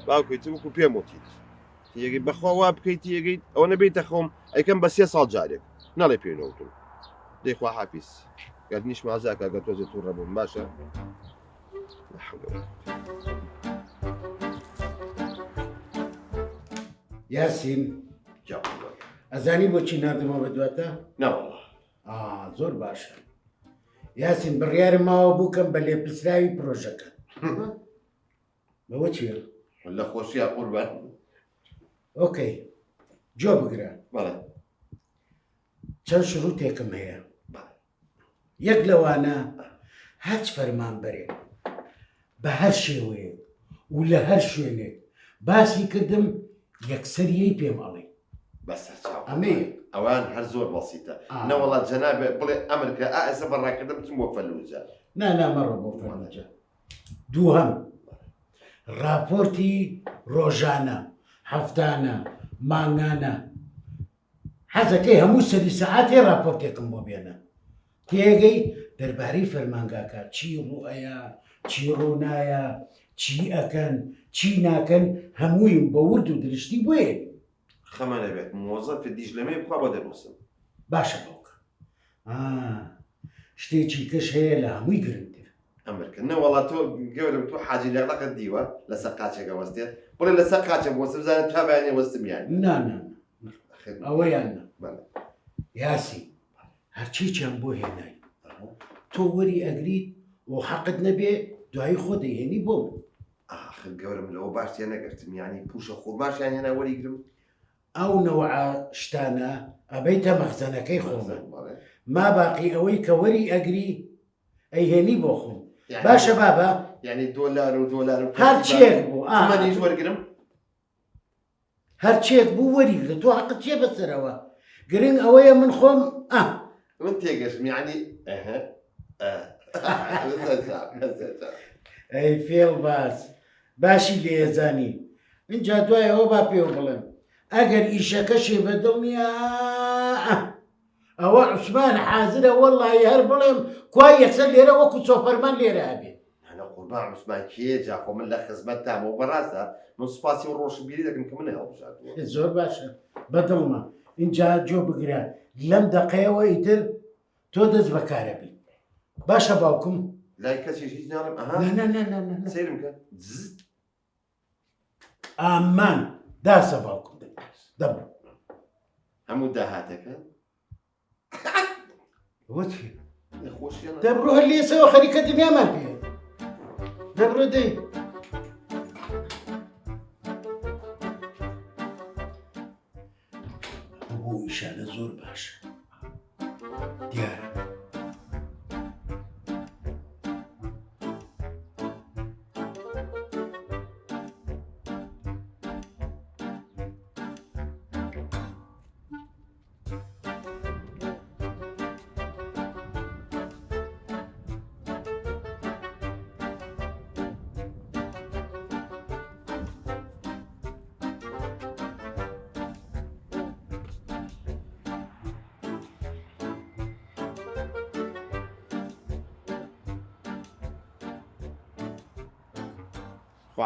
[SPEAKER 1] باوکەی تو وەکو پێم وتیت تێگەی بەخوا وا بکەیت تێگەیت ئەوە نەبێتە خۆم ئەیکەم بە 3 ساڵ جارێک نەڵێ پێنەوتم دەیخوا حافیز گەردنیش مازاکە گە تۆزێت توو ڕەبووم باشە
[SPEAKER 5] یاسین ئەزانی بۆچی نردمەوە بە دواتە
[SPEAKER 1] ناوەڵڵا
[SPEAKER 5] زۆر باشە یاسین بڕیارم ماوە بووکەم بە لێپرسراوی پرۆژەکە بەوە چیە؟
[SPEAKER 1] لە خۆشیە قوربان
[SPEAKER 5] ئۆکەی جۆ بگرە
[SPEAKER 1] بەڵێ
[SPEAKER 5] چەند شرووتێکم هەیە یەک لەوانە هەچ فەرمانبەرێ بە هەر شێوەیە و لە هەر شوێنێک باسی کردم یەکسەریەی پێماڵی
[SPEAKER 1] بەسەرچاو
[SPEAKER 5] ئەمێ
[SPEAKER 1] ئەوان هەر زۆر بەسیتە نەوەڵات جەنابێ بڵێ ئەمریکا ئەسە بەڕاکردم چم بۆ فەلوجە
[SPEAKER 5] نامەڕۆ بۆ فەلوجە دووهەم راپۆرتی ڕۆژانە هەفتانە مانگانە حەزەکەی هەموو سەری سەعاتێ راپۆرتێکم بۆ بێنە تێگەی دەربارەی فەرمانگاکە چی ڕوئەیە چی ڕوونایە چی ئەکەن چی ناکەن هەموویم بە ورد و درشتی بۆیە
[SPEAKER 1] خەمە نەبێت مۆزەف دیش لەمێ بخوا بۆ دەنووسم
[SPEAKER 5] باشە بۆکە شتێکی کەش هەیە لە هەمووی گرنگتر
[SPEAKER 1] ئەمرکردنە وڵات تۆ گەورم تۆ حاجی لەقەت دیوە لەسەر قاچێکە وەستێت بڵێ لەسەر قاچێک وەستم بزانێت تا بەیانێ وەستمیان
[SPEAKER 5] نانە ئەوەیان یاسی هەرچییان بۆ هێنای تۆ وەری ئەگریت و حەقت نەبێ دوایی خۆ دەیهێنی بۆ
[SPEAKER 1] آخر گەورم لەوە باشیان نەگەرتم ینی پوشە خۆماشیان هێنا وەریگرم
[SPEAKER 5] ئەو نەوەعە شتانە ئەبەیتە مەخزەنەکەی خۆزان ما باقی ئەوەی کە وەری ئەگری ئەیهێنی بۆ خۆم باشە بابە
[SPEAKER 1] ینی دۆلار و دۆلار و
[SPEAKER 5] هەرچێک بوو
[SPEAKER 1] ئەمەنیش وەرگرم
[SPEAKER 5] هەرچێک بوو وەریگرە تۆ حەقت چێ بەسەرەوە گرنگ ئەوەیە من خۆم
[SPEAKER 1] من تێگەشتم ینی
[SPEAKER 5] ئەی فێڵ باس باشی لێزانی اینجا دوایەوە با پێ بڵێم ئەگەر ئیشەکەشێ بەدڵ نییە ئەوە عوسمان حازرە وەڵڵی هەر بڵێم کوای یەکسەر لێرە وەکو چۆپەرمان لێرە هەبێ
[SPEAKER 1] قوربان عوسمان کێ جاخۆ من لە خزمەت تامەوە بەڕاستە من سوپاسی و ڕۆشنبیری دەکەم کە منە هەڵبژاردووە
[SPEAKER 5] زۆر باشە بەدڵمە اینجا جۆ بگرە لەم دەقەیەوە ئیتر تۆ دەست بەکارە بی باشە باوکم
[SPEAKER 1] لای کەسی هیچ ناڵم سیرم کە
[SPEAKER 5] ئامان داسە باوکم دەبڕ
[SPEAKER 1] هەموو داهاتەکە
[SPEAKER 5] وەچی
[SPEAKER 1] خۆشیان
[SPEAKER 5] دەبڕۆ هەر لێسەوە خەریکە دنیامان پێ دەبڕۆ دەی بۆ ئیشانە زۆر باشە دیارە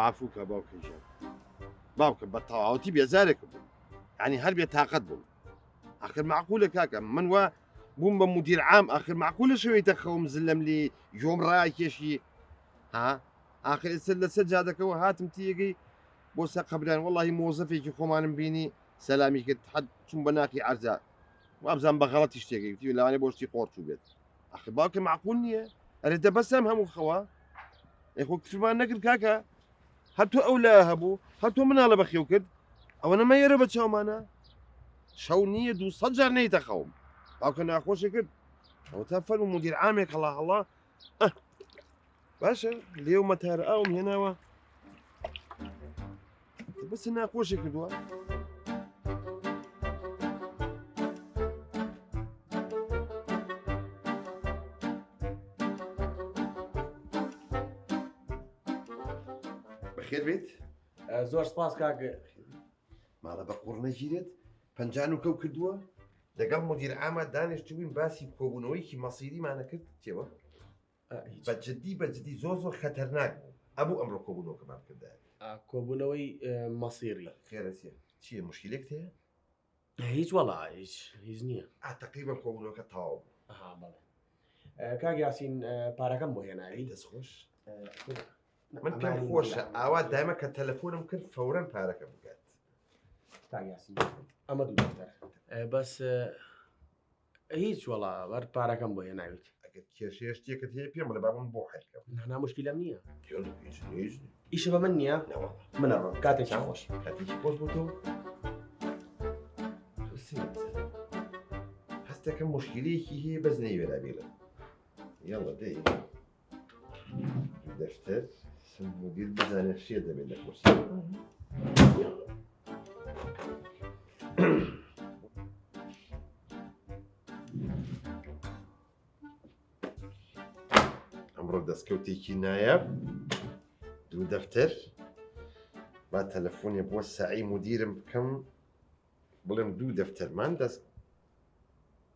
[SPEAKER 1] عفوکە باوکەژان باوکە بە تەواوەتی بێزارێکە بوو ینی هەر بێ تااقەت بووم آخر معقولە کاکە من وە بووم بە مدیر عام آخر معقولە شوێتە خەوم زلم لێ یۆم ڕاکێشی آخر ئێستا لەسەر جادەکەەوە هاتم تیەگەی بۆ سە قەبران وەڵی مۆزەفێکی خۆمانم بینی سەلامی کرد حەد چوون بە ناقی عەرزا وابزان بە غەڵەتی شتێکی لەوانێ بۆ شتی قۆرچوو بێت آخر باوکە معقول نییە ئەرێ دەبەسەم هەموو خەوە ئەی خۆ کفرمان نەکرد کاکە هەتۆ ئەو لا هەبوو هەتۆ مناڵە بەخێو کرد ئەوە نەمەێرە بە چاومانە شەو نییە 200 جار نەیتە خەوم باوکە ناخۆشی کرد ئەو تا فەرمو مدیر عامێک هەڵا باشە لێو مەتارە ئاوم هێناوە بەس ناخۆشی کردووە بەخێر بێت
[SPEAKER 6] زۆر سپاس کاکە
[SPEAKER 1] ماڵە بە قوڕ نەگیرێت پەنجان و کەو کردووە لەگەڵ مدیر عامە دانیشتبووین باسی کۆبوونەوەیکی مەسیریمانە کرد تێوە بەجددی زۆر خەتەرناک ئەبوو ئەمڕۆ کۆبوونەوەکەمان کردا
[SPEAKER 6] کۆبوونەوەی مەسیری
[SPEAKER 1] خێرەسیە چییە مشکلێک هەیە؟
[SPEAKER 6] هیچ وەڵا هیچ نییە
[SPEAKER 1] تەقریبا کۆبوونەوەکە تەواو
[SPEAKER 6] بڵێ کاک یاسین پارەکەم بۆ هێنایی
[SPEAKER 1] دەستخۆش من پێم خۆشە ئاوا دایمە کە تەلەفۆنم کرد فەورەن پارەکە بگات
[SPEAKER 6] کاک یاسین ئەمە دوو دەفتەر بەس هیچ وەڵا بەر پارەکەم بۆ هێناویت
[SPEAKER 1] ئەگەر کێشەیە شتێکت هەیە پێم بڵێ با من بۆ حەلکەم
[SPEAKER 6] نانا مشکلەم نییە
[SPEAKER 1] هیچ
[SPEAKER 6] ئیشە بە من نییە منەڕۆ کاتێکی خۆش
[SPEAKER 1] کاتێکی خۆش بۆ تۆ هەستەکەم مشکلەیەکی هەیە بەس نەیوێرا بێڵە یاڵە دەی دەفتەر مدیر بزانێت شێ دەبێت لە کورسی ئەمڕۆ دەستکەوتێکی نایاب دوو دەفتەر با تەلەفۆنێ بۆ سعی مدیرم بکەم بڵێم دوو دەفتەرمان دەست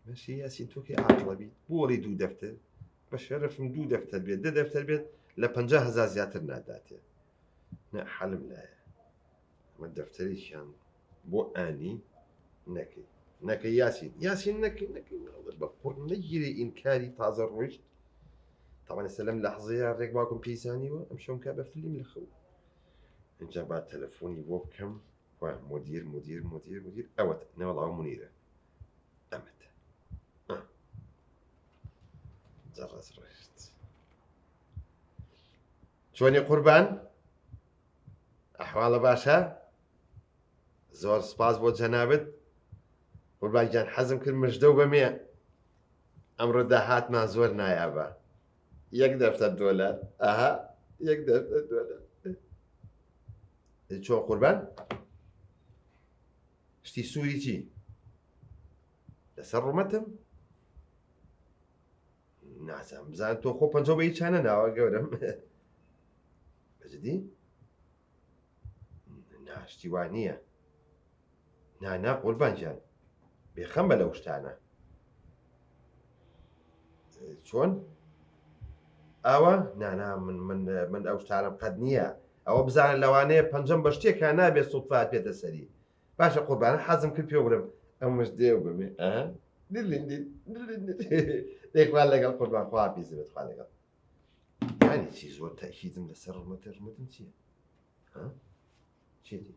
[SPEAKER 1] بەشی یاسین تۆکەی عاقڵە بیت بۆڵی دوو دەفتەر بە شەرفم 2 دەفتەر بێت 10 دەفتەر بێت لە 50,000 زیاتر ناداتێ نە حەلم لایە ئەمە دەفتەرێکیان بۆ ئانی نەکەی یاسین نەکەی بە قوڕ نەگیری ئینکاری تازە ڕۆیشت تاوان ئێستا لەم لەحزەیە ڕێک باوکم پێیزانیوە ئەم شەوم کا بە فیلم لە خەو اینجا با تەلەفۆنی بۆ بکەم مدیر ئەوەت نەوەڵاو منیرە ئەمەتە جەڕاز ڕۆیشت چۆنی قوربان ئەحواڵە باشە زۆر سپاس بۆ جەنابەت قوربانگیان حەزم کرد مژدە و بەمێ ئەمڕۆ داهاتمان زۆر نایابە 1 دەفتەر دۆلار ئاها 1 دەفتەر دۆلار چۆن قوربان شتی سووری چی لەسەر ڕوومەتم نازانم بزان تۆ خۆ پەنجە بە هیچ چانە ناوە گەورم بەجددی ناشتی وان نییە نانا قوربانجان بێخەم بە لەو شتانە چۆن ئەوە نانا من ئەو شتانم قەت نییە ئەوە بزانە لەوانەیە پەنجەم بە شتێکە نابێت سوڵفات پێتە سەری باشە قوربانە حەزم کرد پێ بڵێم ئەمەش دێ بمێ دێکوان لەگەڵ قوربان خوا پێزبێت خوا لەگەڵ یانی چی زۆر تاکیدم لەسەر ڕوومەتم چییە چێتی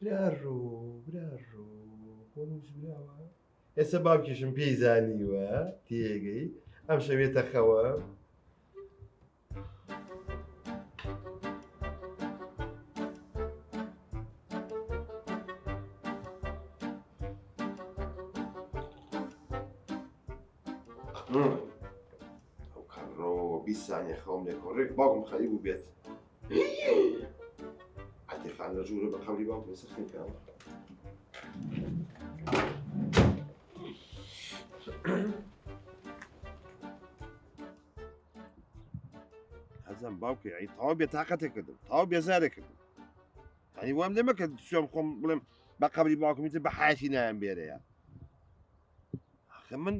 [SPEAKER 1] براڕوو خۆمش براوە ئێستا باوکیشم پێی زانیوە تێگەی ئەم شەوێتە خەوە ئەو کەڕۆ 20 سانیە خەوم لێ کۆڕێک باوکم خەری بوو بێت عەتیقان لە ژوورە بە قەبری باوکم سەخینکەوە حەزم باوکە یعنی تەواو بێتاقەتێک کردم تەواو بێزارێک کردم یعنی وام لێ مەکرد سوێم خۆم بڵێم بە قەبری باوکمی تر بە حیاتی نایان بێرەیە من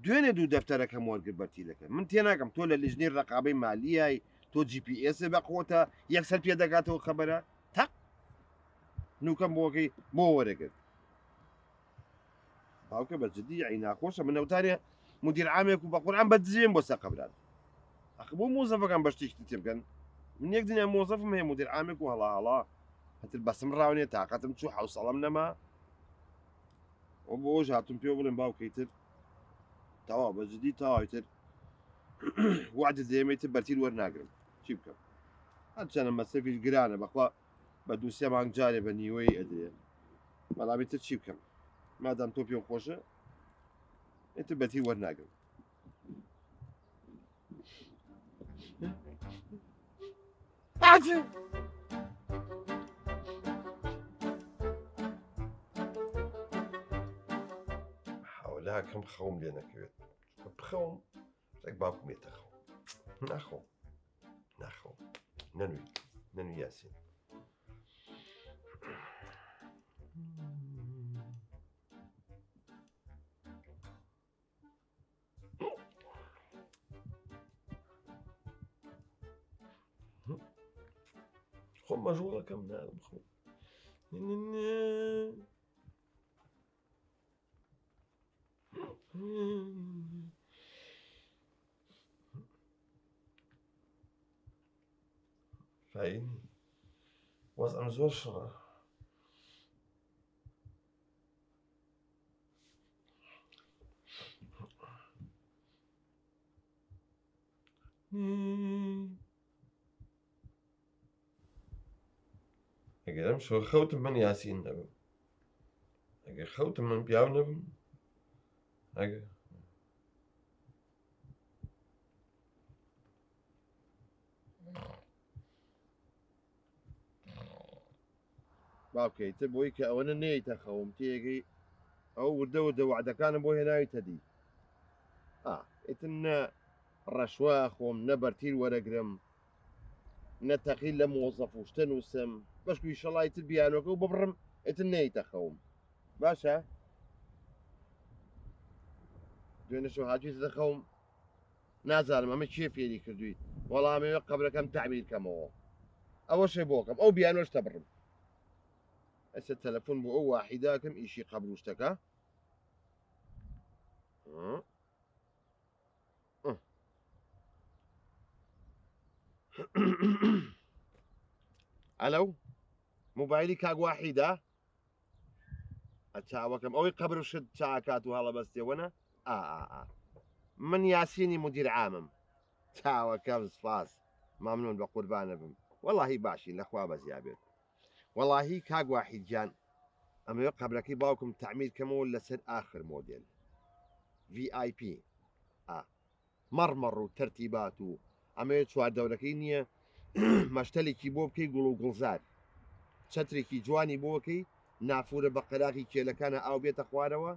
[SPEAKER 1] دوێنێ 2 دەفتەرەکەم وەرگرت بەرتیلەکە من تێناکەم تۆ لە لیژنەی ڕقابەی مالیای تۆ GPS بە قوتە یەکسەر پێ دەگاتەوە خەبەرە تەق نوکەم بۆکەی بۆ وەرەگرت باوکە بەجددی یعنی ناخۆشە من ئەوتارێ مدیر عامێک و بە قورئان بەدزێم بۆ سەر قەبران ئەخ بۆ مۆزەفەکان بە شتێکی تێ بکەن من یەک دنیا مۆزەفم هەیە مدیر عامێک و هەڵا هەتر بەسم ڕاونێ تااقەتم چوو حوسەڵەم نەما ئەو بۆش هاتوم پێ بڵێم باوکەی تر تەواو بەجددی تەواوی تر وعدت دێمەی تر بەرتیل وەرناگرم چی بکەم هەرچەنە مەسەفیش گرانە بەخوا بە 2-3 مانگ جارێ بە نیوەی ئەدرێ بەڵامی تر چی بکەم مادام تۆ پێم خۆشە ئێتر بەرتیل وەرناگرم حەولاکەم خەوم لێ نەکەوێت بخەوم ڕێک باوکم ێتە خەوم ناخەوم نەنووی یاسین خۆم مەژوڵەکەم نارم خۆ فاین وەزعم زۆر شڕە ئەگەرم شۆ خەوتم من یاسین نەبم ئەگەر خەوتم من پیاو نەبم ئەگە باوکەیتە بۆی کە ئەوەنە نێیتە خەوم تێگەی ئەو وردە وعدەکانم بۆ هێناویتە دی ئیتر نە ڕەشوە خۆم نە بەرتیل وەرەگرم نە تەقیل لە مۆزەف و شتە نووسم بەشکوی شەڵای تر بیانۆکە و ببڕم ئیتر نێیتە خەوم باشە دوێنێ شەو هاتوویتە دەخەوم نازانم ئەمە کێ فێری کردووی وەڵامەوە قەبرەکەم تعبیر کەمەوە ئەوەشێ بۆکەم ئەو بیانۆشتە بڕم ئەسە تەلەفۆن بۆ ئەو واحیداکەم ئیشی قەبروشتەکە ئەلەو موبایلی کاک واحیدا چاوەکەم ئەوەی قەبرشت چاکات و هەڵەبەستێوەنە من یاسینی مدیر عامم چاوەکەم سپاس مامنون بە قوربانە بم وەڵاهی باشی لەخوا بەزیابێت وەڵاهی کاک واحید گیان ئەمەوە قەبرەکەی باوکم تعمیر کەمەوە لەسەر ئاخر مۆدل VIP مەڕمەڕ و تەرتیبات و ئەمەوێت چواردەورەکەی نییە مەشتەلێکی بۆ بکەی گوڵ و گوڵزار چەترێکی جوانی بۆکەی نافورە بە قەراقی کێلەکانە ئاو بێتە خوارەوە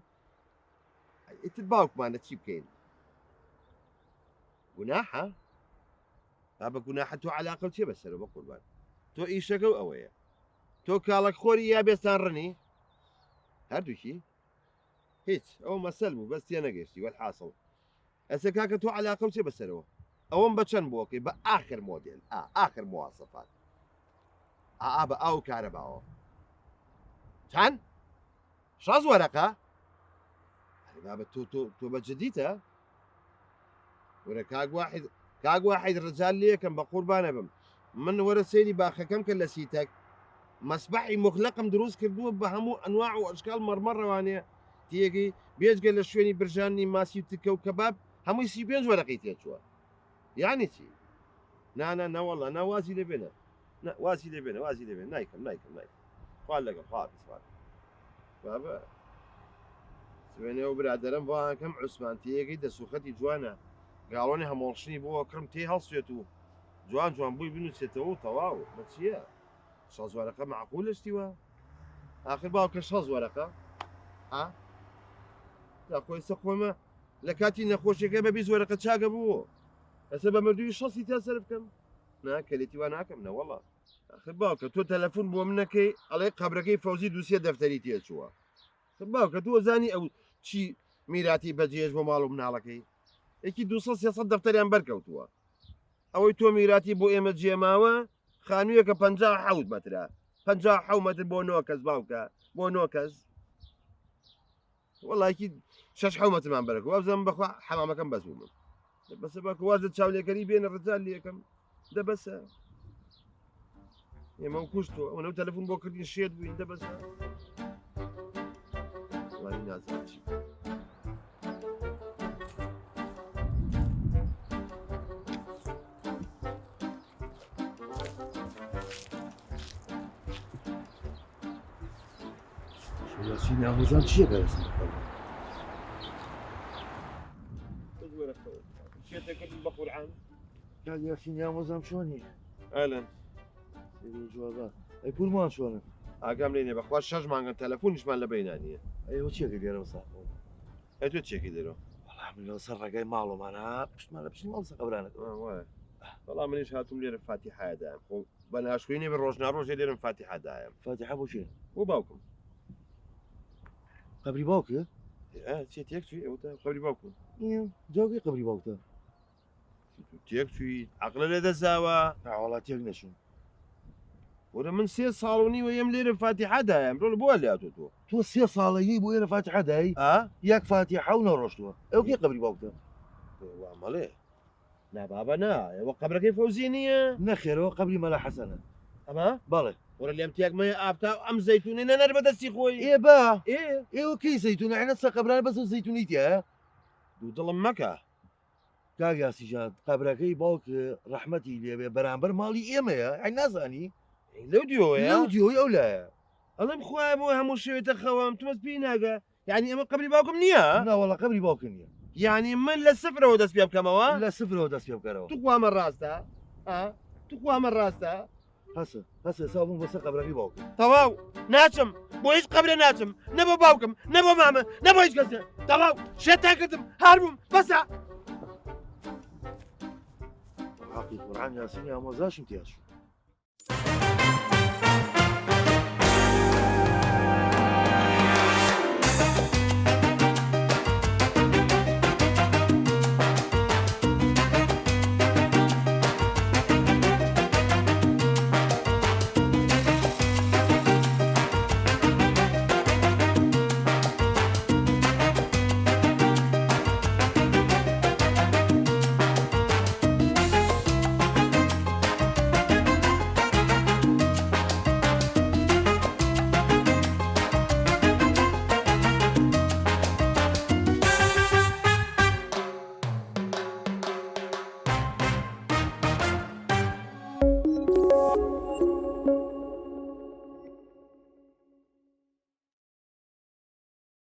[SPEAKER 1] ئیتر باوکمانە چی بکەین گوناحە با بە گوناحە تۆ عەلاقە چێ بەسەرەوە بە قوربان تۆ ئیشەکە و ئەوەیە تۆ کاڵک خۆری یا بێستان ڕنی هەردووکی هیچ ئەو مەسەل بوو بەس تێ نەگەشتی وەلحاصڵ ئەسە کاکە تۆ عەلاقە و چێ بەسەرەوە ئەوەم بە چەند بۆکەی بە ئاخر مۆدل ئاخر مواسەفات بە ئاو کارەباوە چەند؟ 6 وەرەقە؟ بابە تۆ بە جدیتە؟ وەرە کاک واحید ڕجال لێکم بە قوربانە بم من وەرە سەیری باخەکەم کە لە سیتەک مەسبەحی مخلەقم دروست کردووە بە هەموو ئەنواع و ئەشکال مەڕمەڕەوانەیە تێگەی بێجگە لە شوێنی برژانی ماسی و تکە و کەباب هەمووی 35 وەرەقەی تێچووە یانی چی؟ نەوەڵە ناوازی لێبێنە وازی لێبێنە وازی لێبێن نایکەم خوا لەگەڵ خوا بسوات بابە سوێنێ و برادەرم بۆکەم عوسمانتیەکەی دەسوخەتی جوانە گاڵۆنی هەمۆڵشنی بۆ کڕم تێ هەڵسوێت و جوان بووی بنووسێتەوە و تەواو بە چییە؟ 6 وەرەقە معقولە شتیوە؟ آخر باوکە 6 وەرەقە خۆی سە خۆمە لە کاتی نەخۆشیەکە بە 20 وەرەقە چاگە بووە ئەسە بە مردووی 6 تا سەر بکەم کەلێتی وا ناکەم نەوەڵە آخر باوکە تۆ تەلەفۆن بۆ منەکەی ئەڵێ قەبرەکەی فەوزی دووسێ دەفتەری تێچووە باوکە تۆ زانی ئەو چی میراتی بەجێش بۆ ماڵ و مناڵەکەی یەکی 200 دەفتەریان بەرکەوتووە ئەوەی تۆ میراتی بۆ ئێمە جێماوە خانوویەکە 57 مەترە 57 مەتر بۆ 9 کەس باوکە بۆ 9 کەس وەڵایکی 6 مەترمان بەرەکە وابزانم بەخوا حەمامەکەم بەس بووم بەسە باکە وازت چاولێکەری بێنە ڕجال لێکم دەبەسە ئێمە و کوشتەوە ئەوە تەلەفۆن بۆ کردین شێت بووین دەبەسە وڵی نازانم چی
[SPEAKER 5] یاسین ئامۆزان چییە بەرەسم
[SPEAKER 1] شێتێکردن بە قورعان
[SPEAKER 5] کاک یاسین ئامۆزام چۆنی
[SPEAKER 1] ئەلەن
[SPEAKER 5] جوابە ئەی پورمان چۆنن
[SPEAKER 1] ئاگام لێنێ بەخوا 6 مانگە تەلەفۆنیشمان لە بەینانیە
[SPEAKER 5] ئەوە چیەکە لێرەوە ساخۆ
[SPEAKER 1] ئەی تۆ چێکی دەرەوە
[SPEAKER 5] وەڵام لەوە سەر ڕێگای ماڵۆمانە پشتمان لە پشتی ماڵ قەبرانەکە
[SPEAKER 1] بەڵام منیش هاتووم لێرە فاتیحایدایم خۆ بە ناشکوینی بە ڕۆژناڕۆژێ لێرم فاتیحادایم
[SPEAKER 5] فاتیحە بۆ چێ
[SPEAKER 1] بۆ باوکم
[SPEAKER 5] قەبری باوکە
[SPEAKER 1] چێ تێک چوی ئەوە قەبری باوکم
[SPEAKER 5] جاوگەی قەبری باوکتە
[SPEAKER 1] تێک چوی عەقلە لێ دەزاوە
[SPEAKER 5] وڵات تێک نەچوون
[SPEAKER 1] وەرە من 3 ساڵ و نیوە یم لێرە فاتیحادایم ڕۆ بۆ لاتۆ
[SPEAKER 5] تۆ 3 ساڵەیی بۆ ئێرە فاتیحە دایی یەک فاتیحە و نەڕۆشتووە ئەو کێ قەبری باوکتە
[SPEAKER 1] وامەڵێ نابابە نا ئەوە قەبرەکەی فەوزی نییە
[SPEAKER 5] نەخێرەوە قەبری مەلا حەسەنە
[SPEAKER 1] ئەمە
[SPEAKER 5] بەڵێ
[SPEAKER 1] وەرە لێم تێکمە ئافتا ئەم زەیتونی نەنەر بەدەستی خۆی
[SPEAKER 5] با ئێوە کەی زەیتونە عینە سە قەبرانە بەس زەیتونی تێ
[SPEAKER 1] دوو دڵم مەکە
[SPEAKER 5] کاک یاسیجان قەبرەکەی باوک ڕەحمەتی لێبێ بەرامبەر ماڵی ئێمەیە ئەی نازانی
[SPEAKER 1] لەو دیۆیە
[SPEAKER 5] لەو دیۆی ئەو لایە
[SPEAKER 1] ئەڵێم خوای بۆ هەموو شوێتە خەوام تومەت پێی ناگە یعنی ئەمە قەبری باوکم نییە
[SPEAKER 5] ناوەڵە قەبری باوکە نییە
[SPEAKER 1] یعنی من لە سفرەوە دەست پێ بکەمەوە
[SPEAKER 5] لە سفرەوە دەست پێ بکەرەوە
[SPEAKER 1] توخوامە ڕاستە توخوامە ڕاستە
[SPEAKER 5] هەسە سابووم بەسەر قەبرەکەی باوکە
[SPEAKER 1] تەواو ناچم بۆ هیچ قەبرە ناچم نە بۆ باوکم نە بۆ مامە نە بۆ هیچ کەسە تەواو شێتان کردم هەربووم بەسە
[SPEAKER 5] حەقی قورعان یاسینی ئامۆزاشم تێشوو